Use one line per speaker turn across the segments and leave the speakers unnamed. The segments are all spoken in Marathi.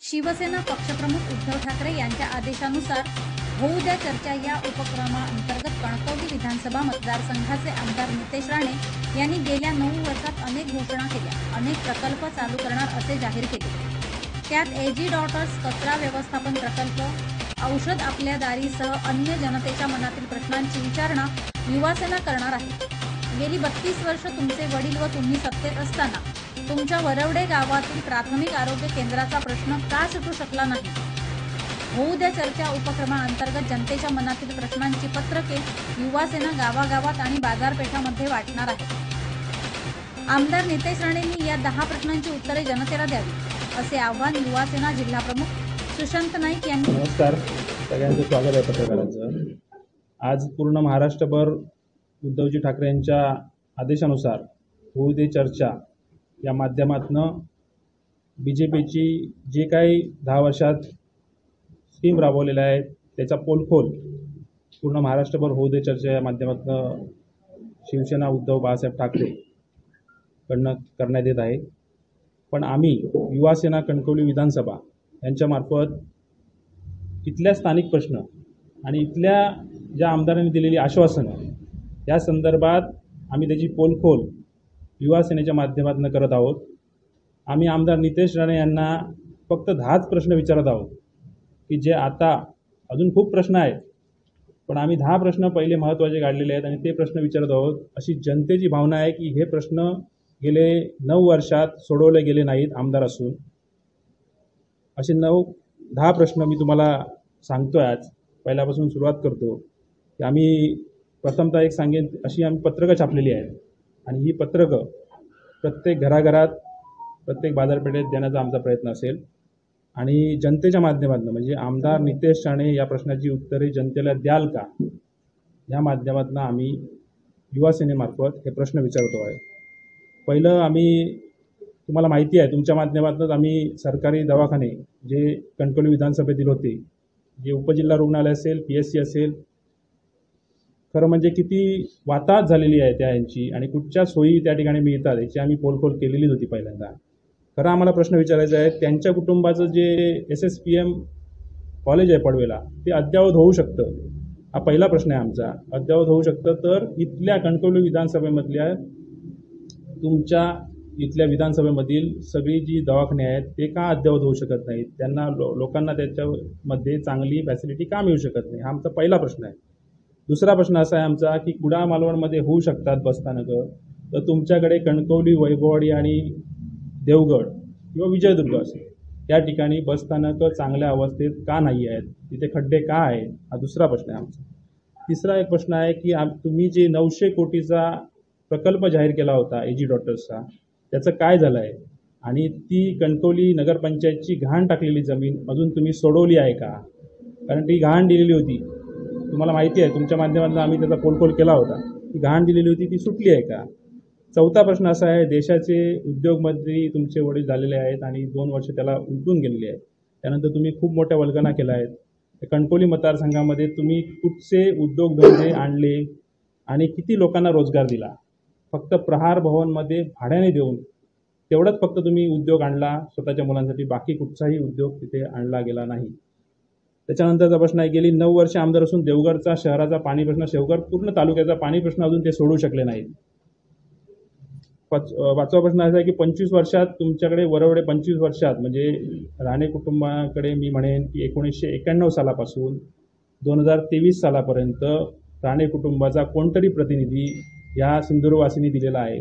शिवसेना पक्षप्रमुख उद्धव ठाकरे यांच्या आदेशानुसार होऊ द्या चर्चा या उपक्रमाअंतर्गत कणकवली विधानसभा मतदारसंघाचे आमदार नितेश राणे यांनी गेल्या 9 वर्षात अनेक घोषणा केल्या, अनेक प्रकल्प चालू करणार असे जाहीर केले। त्यात एजी डॉटर्स कचरा व्यवस्थापन प्रकल्प, औषध आपल्या दारीसह अन्य जनतेच्या मनातील प्रश्नांची विचारणा युवासेना करणार आहे। गेली 32 वर्ष तुमचे वडील व तुम्ही सत्तेत असताना तुमच्या वरवडे गावातील प्राथमिक आरोग्य केंद्राचा प्रश्न का सुटू शकला नाही? होऊ द्या चर्चा उपक्रमाअंतर्गत जनतेच्या मनातील प्रश्नांची पत्रके युवासेना गावागावात आणि बाजारपेठांमध्ये वाटणार आहे। आमदार नितेश राणेंनी या 10 प्रश्नांची उत्तरे जनतेला द्यावी, असे आवाहन युवासेना जिल्हाप्रमुख सुशांत नाईक यांनी।
नमस्कार, सगळ्यांचं स्वागत आहे पत्रकारांचं। आज पूर्ण महाराष्ट्रभर उद्धवजी ठाकरे यांच्या आदेशानुसार होऊ दे चर्चा या माध्यमातून बीजेपीची जे काही 10 वर्षात स्कीम राबवलेल्या आहेत त्याचा पोलखोल पूर्ण महाराष्ट्रभर होऊ दे चर्चा या माध्यमातून शिवसेना उद्धव बाळासाहेब ठाकरे कडनं करण्यात येत आहे। पण आम्ही युवासेना कणकवली विधानसभा यांच्यामार्फत इथल्या स्थानिक प्रश्न आणि इथल्या ज्या आमदारांनी दिलेली आश्वासनं या संदर्भात आम्ही त्याची पोलखोल युवासेनेच्या माध्यमातून करत आहोत। आम्ही आमदार नितेश राणे यांना फक्त 10च प्रश्न विचारत आहोत की जे आता अजून खूप प्रश्न आहेत, पण आम्ही 10 प्रश्न पहिले महत्त्वाचे काढलेले आहेत आणि ते प्रश्न विचारत आहोत। अशी जनतेची भावना आहे की हे प्रश्न गेले 9 वर्षात सोडवले गेले नाहीत आमदार असून। असे 9-10 प्रश्न मी तुम्हाला सांगतोय। आज पहिल्यापासून सुरुवात करतो की आम्ही प्रथमतः एक सांगेन, अशी आम्ही पत्रकं छापलेली आहेत आणि ही पत्रकं प्रत्येक घराघरात प्रत्येक बाजारपेठेत देण्याचा आमचा प्रयत्न असेल आणि जनतेच्या माध्यमातून म्हणजे आमदार नितेश राणे या प्रश्नाची उत्तरे जनतेला द्याल का या माध्यमातून आम्ही युवासेनेमार्फत हे प्रश्न विचारतो आहे। पहिलं आम्ही तुम्हाला माहिती आहे तुमच्या माध्यमातूनच आम्ही सरकारी दवाखाने जे कणकवली विधानसभेतील होते, जे उपजिल्हा रुग्णालय असेल, PSC असेल, खरं म्हणजे किती वाताहत झालेली आहे त्या यांची आणि कुठच्या सोयी त्या ठिकाणी मिळतात याची आम्ही पोलखोल केलेलीच होती पहिल्यांदा। खरं आम्हाला प्रश्न विचारायचा आहे, त्यांच्या कुटुंबाचं जे SSPM कॉलेज आहे पडवेला ते अद्ययावत होऊ शकतं, हा पहिला प्रश्न आहे आमचा। अद्ययावत होऊ शकतं तर इथल्या कणकवली विधानसभेमधल्या तुमच्या इथल्या विधानसभेमधील सगळी जी दवाखाने आहेत ते का अद्ययावत होऊ शकत नाहीत? त्यांना लोकांना त्याच्यामध्ये चांगली फॅसिलिटी का मिळू शकत नाही? हा आमचा पहिला प्रश्न आहे। दुसरा प्रश्न असा आहे आमचा की कुडाळ मालवणमध्ये होऊ शकतात बसस्थानकं, तर तुमच्याकडे कणकवली, वैभववाडी आणि देवगड किंवा विजयदुर्ग असेल त्या ठिकाणी बसस्थानकं चांगल्या अवस्थेत का नाही आहेत? तिथे खड्डे का आहेत? हा दुसरा प्रश्न आहे आमचा। तिसरा एक प्रश्न आहे की तुम्ही जे 900 कोटीचा प्रकल्प जाहीर केला होता एजी डॉटर्सचा, त्याचं काय झालं आहे? आणि ती कणकवली नगरपंचायतची घाण टाकलेली जमीन अजून तुम्ही सोडवली आहे का? कारण ती घाण दिलेली होती, तुम्हाला माहिती आहे, तुमच्या माध्यमातून आम्ही त्याचा पोलखोल केला होता। ती घाण दिलेली होती ती सुटली आहे का? चौथा प्रश्न असा आहे, देशाचे उद्योगमंत्री तुमचे वडील झालेले आहेत आणि 2 वर्ष त्याला उलटून गेलेले आहेत, त्यानंतर तुम्ही खूप मोठ्या वल्गना केल्या आहेत। कणकवली मतदारसंघामध्ये तुम्ही कुठचे उद्योगधंदे आणले आणि किती लोकांना रोजगार दिला? फक्त प्रहार भवनमध्ये भाड्याने देऊन तेवढंच फक्त तुम्ही उद्योग आणला स्वतःच्या मुलांसाठी, बाकी कुठचाही उद्योग तिथे आणला गेला नाही। त्याच्यानंतरचा प्रश्न आहे, गेली 9 वर्ष आमदार असून देवगडचा शहराचा पाणी प्रश्न, शेवगड पूर्ण तालुक्याचा पाणी प्रश्न अजून ते सोडू शकले नाहीत। 5वा प्रश्न असा आहे की 25 वर्षात तुमच्याकडे वरवडे 25 वर्षात म्हणजे राणे कुटुंबाकडे मी म्हणेन की 1991 सालापासून 2023 सालापर्यंत राणे कुटुंबाचा कोणतरी प्रतिनिधी या सिंधुदुर्गवासींनी दिलेला आहे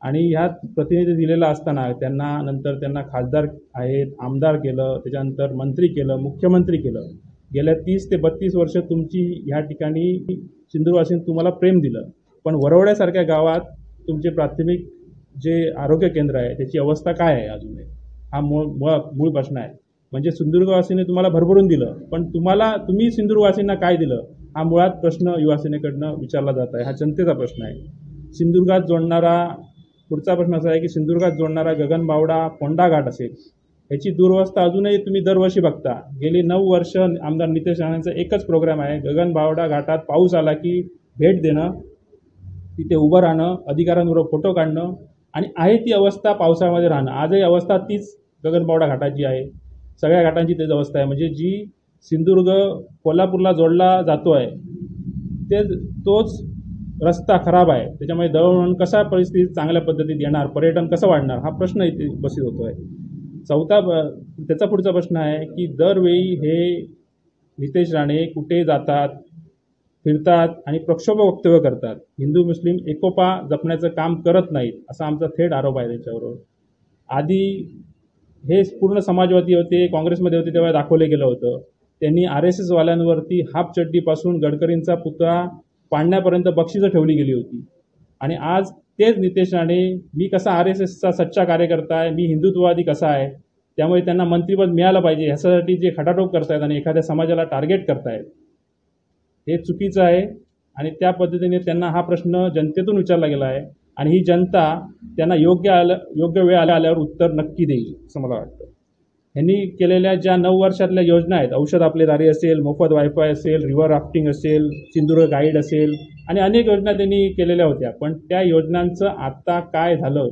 आणि ह्यात प्रतिनिधी दिलेला असताना त्यांना खासदार आहेत, आमदार केलं, त्याच्यानंतर मंत्री केलं, मुख्यमंत्री केलं। गेल्या 30 ते 32 वर्ष तुमची ह्या ठिकाणी सिंधुदुर्गवासींनी तुम्हाला प्रेम दिलं, पण वरवड्यासारख्या गावात तुमचे प्राथमिक जे आरोग्य केंद्र आहे त्याची अवस्था काय आहे अजून? हा मूळ प्रश्न आहे। म्हणजे सिंधुदुर्गवासींनी तुम्हाला भरभरून दिलं, पण तुम्ही सिंधुदुर्गवासींना काय दिलं हा मुळात प्रश्न युवासेनेकडनं विचारला जात आहे। हा जनतेचा प्रश्न आहे। सिंधुदुर्गात जोडणारा पुढचा प्रश्न असा आहे की सिंधुदुर्गात जोडणारा गगनबावडा फोंडा घाट असेल, याची दुरवस्था अजूनही तुम्ही दरवर्षी बघता। गेली 9 वर्ष आमदार नितेश राणेंचा एकच प्रोग्राम आहे, गगनबावडा घाटात पाऊस आला की भेट देणं, तिथे उभं राहणं, अधिकाऱ्यांबरोबर फोटो काढणं आणि आहे ती अवस्था पावसाळ्यामध्ये राहणं। आजही अवस्था तीच गगनबावडा घाटाची आहे। सगळ्या घाटांची तेच अवस्था आहे. म्हणजे जी सिंधुदुर्ग कोल्हापूरला जोडला जातो आहे ते तोच रस्ता खराब आहे. त्याच्यामुळे दळणवळण कशा परिस्थितीत चांगल्या पद्धतीत येणार, पर्यटन कसं वाढणार, हा प्रश्न इथे उपस्थित होतो आहे. त्याचा पुढचा प्रश्न आहे की दरवेळी हे नितेश राणे कुठे जातात, फिरतात आणि प्रक्षोभक वक्तव्य करतात. हिंदू मुस्लिम एकोपा जपण्याचं काम करत नाहीत, असा आमचा थेट आरोप आहे त्यांच्यावर. आधी हे पूर्ण समाजवादी होते, काँग्रेसमध्ये होते तेव्हा दाखवले गेलं होतं. त्यांनी RSS वाल्यांवरती हाफ चड्डीपासून गडकरींचा पुतळा पाडण्यापर्यंत बक्षिसं ठेवली गेली होती. आणि आज तेच नितेश राणे मी कसा RSSचा सच्चा कार्यकर्ता आहे, मी हिंदुत्ववादी कसा आहे, त्यामुळे त्यांना मंत्रिपद मिळालं पाहिजे ह्याच्यासाठी जे खटाटोप करतायत आणि एखाद्या समाजाला टार्गेट करतायत हे चुकीचं आहे. आणि त्या पद्धतीने त्यांना हा प्रश्न जनतेतून विचारला गेला आहे आणि ही जनता त्यांना योग्य वेळ आल्यावर उत्तर नक्की देईल असं मला वाटतं. यांनी केलेल्या ज्या 9 वर्षातल्या योजना आहेत, औषध आपले दारी असेल, मोफत वायफाय असेल, रिव्हर राफ्टिंग असेल, सिंधुदुर्ग गाईड असेल आणि अनेक योजना त्यांनी केलेल्या होत्या. पण त्या योजनांचं आता काय झालं,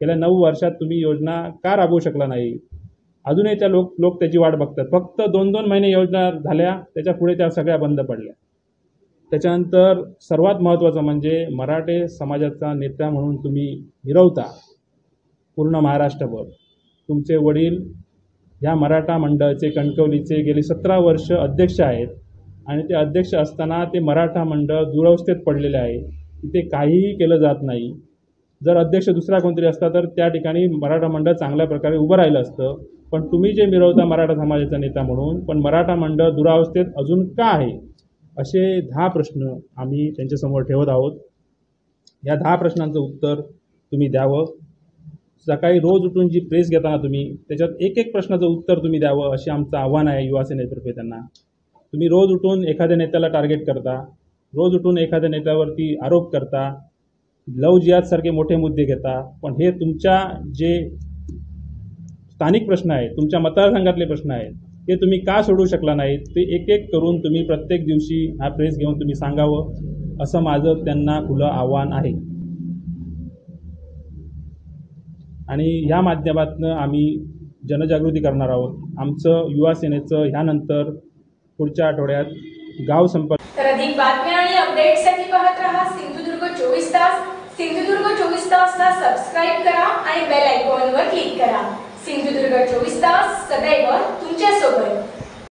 गेल्या 9 वर्षात तुम्ही योजना का राबवू शकला नाही? अजूनही त्या लोक त्याची वाट बघतात. फक्त 2-2 महिने योजना झाल्या, त्याच्या पुढे त्या सगळ्या बंद पडल्या. त्याच्यानंतर सर्वात महत्त्वाचं म्हणजे मराठे समाजाचा नेता म्हणून तुम्ही मिरवता पूर्ण महाराष्ट्रभर. तुमचे वडील या मराठा मंडळाचे कणकवलीचे गेली 17 वर्ष अध्यक्ष आहेत आणि ते अध्यक्ष असताना ते मराठा मंडळ दुरवस्थेत पडलेले आहे. तिथे काहीही केलं जात नाही. जर अध्यक्ष दुसरा कोणतरी असता तर त्या ठिकाणी मराठा मंडळ चांगल्या प्रकारे उभं राहिलं असतं. पण तुम्ही जे मिरवता मराठा समाजाचा नेता म्हणून, पण मराठा मंडळ दुरावस्थेत अजून का आहे, असे 10 प्रश्न आम्ही त्यांच्यासमोर ठेवत आहोत. या 10 प्रश्नांचं उत्तर तुम्ही द्यावं. सकाळी रोज उठून जी प्रेस घेताना तुम्ही त्याच्यात एक प्रश्नाचं उत्तर तुम्ही द्यावं असे आमचं आव्हान आहे युवा सेनेतर्फे त्यांना. तुम्ही रोज उठून एखाद्या नेत्याला टार्गेट करता, रोज उठून एखाद्या नेत्यावरती आरोप करता, लव जिहाद सारखे मोठे मुद्दे घेता. पण हे तुमच्या जे स्थानिक प्रश्न आहेत, तुमच्या मतदारसंघातले प्रश्न आहेत, ते तुम्ही का सोडू शकला नाहीत, ते एक करून तुम्ही प्रत्येक दिवशी हा प्रेस घेऊन तुम्ही सांगावं असं माझं त्यांना खुलं आव्हान आहे. आणि ह्या माध्यमातून आम्ही जनजागृती करणार आहोत. आमचं युवा सेनेचं ह्यानंतर पुढच्या आठवड्यात गाव संपर्क.
तर अधिक बातम्या आणि अपडेट्ससाठी पाहत रहा सिंधुदुर्ग 24 तास. सिंधुदुर्ग 24 तासला सबस्क्राईब करा आणि बेल आयकॉनवर क्लिक करा. सिंधुदुर्ग 24 तास सदैव तुमच्यासोबत.